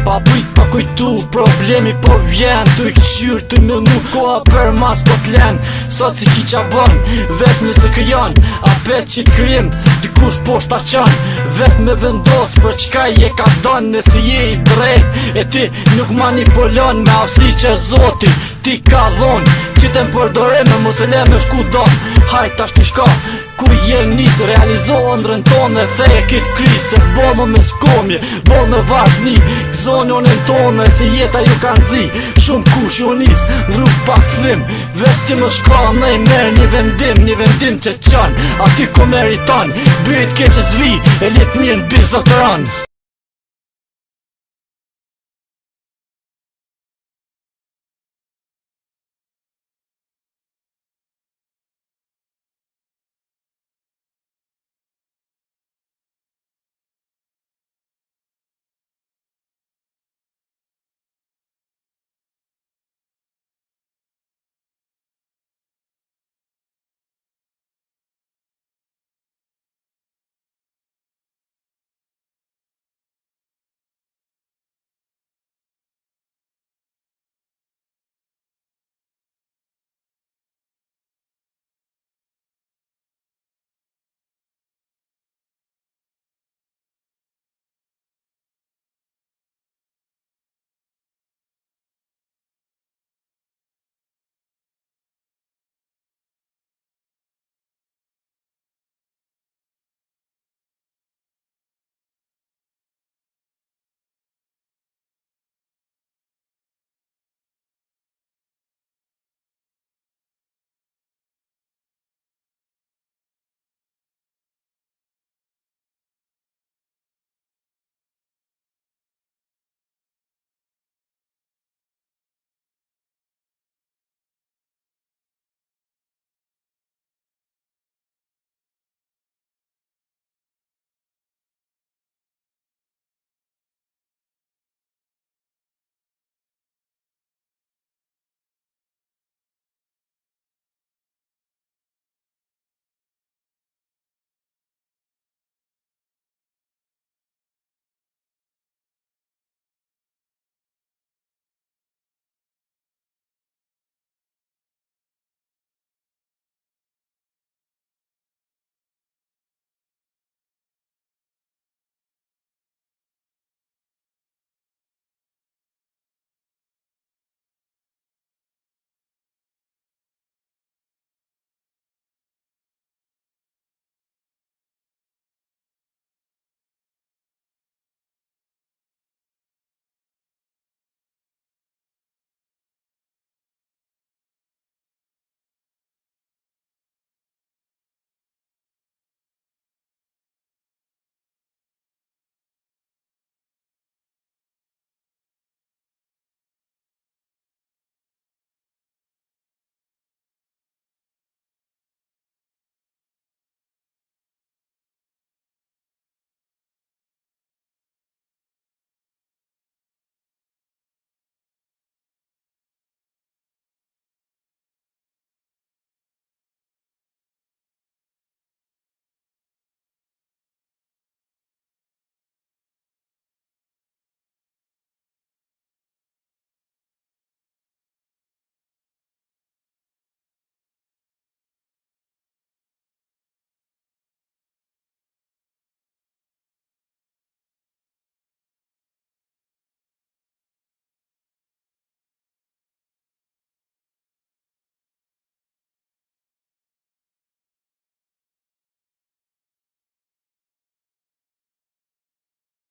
Pa prit pa kujtu problemi po vjen Tu i këqyr të mënu koha për mas po t'len Sot si ki qa bën Vet nëse kryon A pet që t'krim Dikush poshta qan Vet me vendos për qka je ka don Nëse je i drejt E ti nuk manipulon Me avsi që zoti Ti ka dhon Që të më përdore me mos e le me shku don Hajt ashtë t'i shka Ku je nisë realizo ndrën tonë Dhe theje kitë krisë Bol më me skomje Bol me vazni Këzonjonin tonë Se jeta ju kanë zi Shumë kush ju nisë Rrug pak thim Vesti më shka Ne i merë një vendim që qanë A ti ku meriton Byt keqës vi E lit mirë në bizotëran